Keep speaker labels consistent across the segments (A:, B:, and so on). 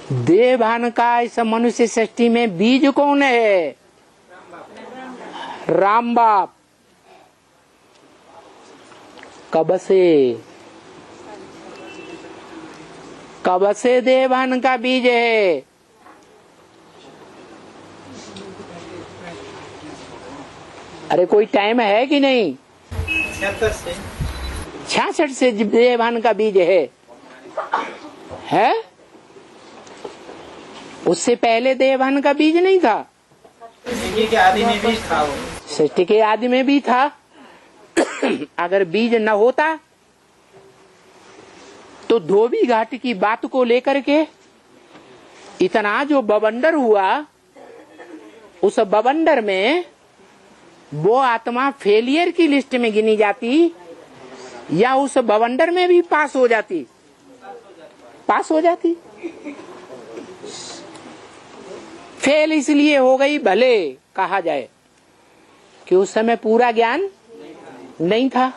A: देवभान का इस मनुष्य सृष्टि में बीज कौन है? राम बाप। कब से देवभान का बीज है? अरे कोई टाइम है कि नहीं? 66 से देवभान का बीज है? उससे पहले देवभान का बीज नहीं था?
B: सृष्टि के आदि में भी था वो।
A: सृष्टि के आदि में भी था। अगर बीज न होता तो धोबी घाट की बात को लेकर के इतना जो बवंडर हुआ, उस बवंडर में वो आत्मा फेलियर की लिस्ट में गिनी जाती या उस बवंडर में भी पास हो जाती? फेल इसलिए हो गई, भले कहा जाए कि उस समय पूरा ज्ञान नहीं था।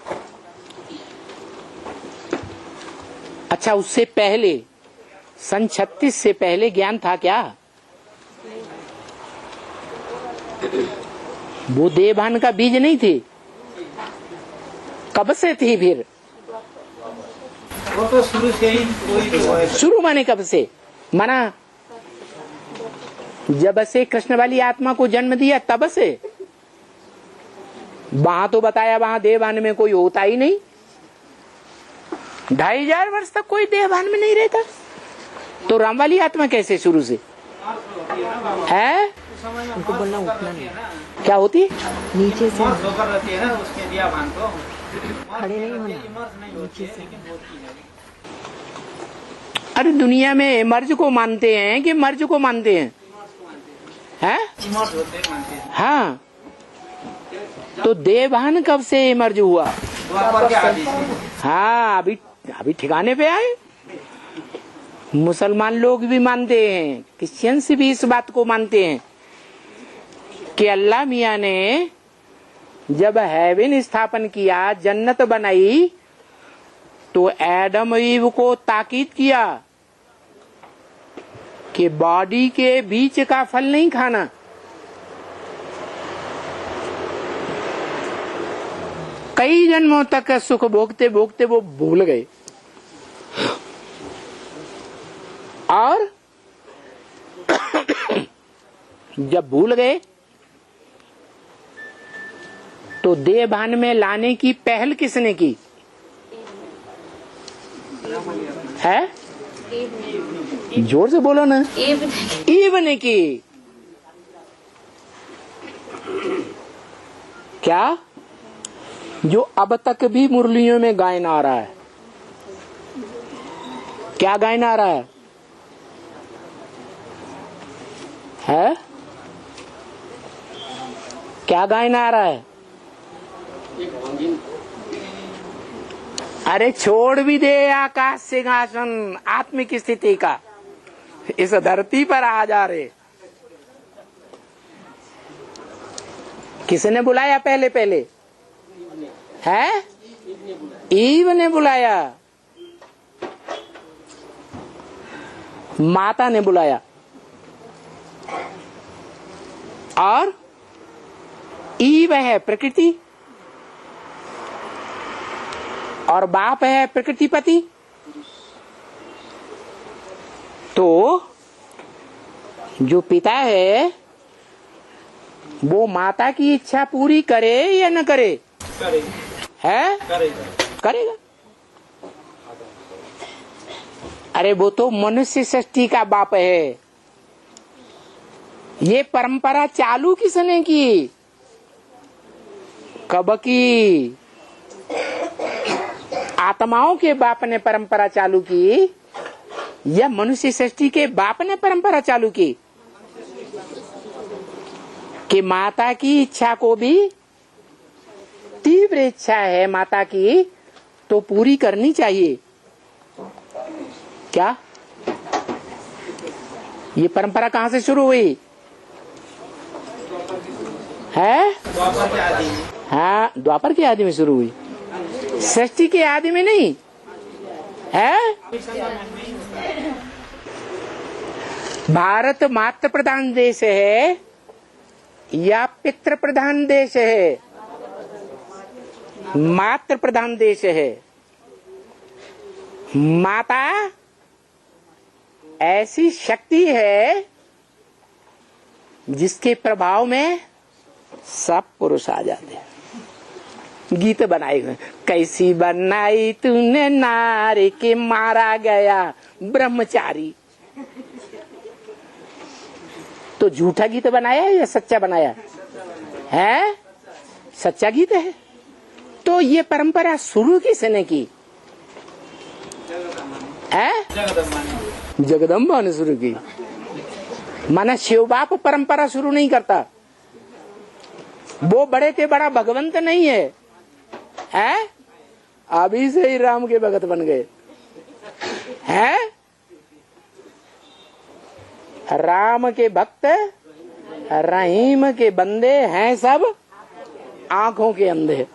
A: अच्छा, उससे पहले सन 36 से पहले ज्ञान था क्या? वो देवभान का बीज नहीं थे? कब से थी फिर?
B: वो तो शुरू से ही।
A: शुरू माने कब से? माना जब से कृष्ण वाली आत्मा को जन्म दिया तब से? वहां तो बताया वहां देवभान में कोई होता ही नहीं। 2500 वर्ष तक कोई देवभान में नहीं रहता, तो राम वाली आत्मा कैसे शुरू से है?
C: उनको बोलना उठना नहीं।
A: क्या होती?
C: नीचे से
B: रहती है ना, उसके दिया भान को
C: खड़े नहीं होना, नीचे से।
A: अरे दुनिया में मर्ज को मानते हैं कि मर्ज को मानते हैं? हाँ, तो देवभान कब से मर्ज हुआ? हाँ, अभी ठिकाने पे आए। मुसलमान लोग भी मानते हैं, क्रिश्चियंस भी इस बात को मानते हैं कि अल्लाह मियाँ ने जब हेवन स्थापन किया, जन्नत बनाई, तो एडम ईव को ताकीद किया कि बॉडी के बीच का फल नहीं खाना। कई जन्मों तक सुख भोगते भोगते वो भूल गए, और जब भूल गए तो देवभान में लाने की पहल किसने की है? जोर से बोलो ना। ईव ने की। क्या? जो अब तक भी मुरलियों में गायन आ रहा है। क्या गायन आ रहा है? क्या गायन आ रहा है? अरे छोड़ भी दे आकाश सिंहासन, आत्मिक स्थिति का, इस धरती पर आ जा रहे। किसने बुलाया पहले? है? ईव ने बुलाया, माता ने बुलाया, और ईव है प्रकृति और बाप है प्रकृतिपति। तो जो पिता है वो माता की इच्छा पूरी करे या न करे? करेगा। अरे वो तो मनुष्य सृष्टि का बाप है। ये परंपरा चालू किसने की? कब की? आत्माओं के बाप ने परंपरा चालू की या मनुष्य सृष्टि के बाप ने परंपरा चालू की? कि माता की इच्छा को भी, तीव्र इच्छा है माता की, तो पूरी करनी चाहिए। क्या ये परंपरा कहाँ से शुरू हुई है? हाँ, द्वापर के आदि में शुरू हुई, सृष्टि के आदि में नहीं है। भारत मातृ प्रधान देश है या पितृ प्रधान देश है? मातृ प्रधान देश है। माता ऐसी शक्ति है जिसके प्रभाव में सब पुरुष आ जाते हैं। गीत बनाए गए, कैसी बनाई तूने नारी के मारा गया ब्रह्मचारी। तो झूठा गीत बनाया है या सच्चा बनाया है? सच्चा गीत है। तो ये परंपरा शुरू किसने की है? जगदम्बा ने शुरू की। माना शिव बाप परंपरा शुरू नहीं करता, वो बड़े के बड़ा भगवंत नहीं है, है? अभी से ही राम के भगत बन गए हैं। राम के भक्त रहीम के बंदे हैं सब आंखों के अंधे।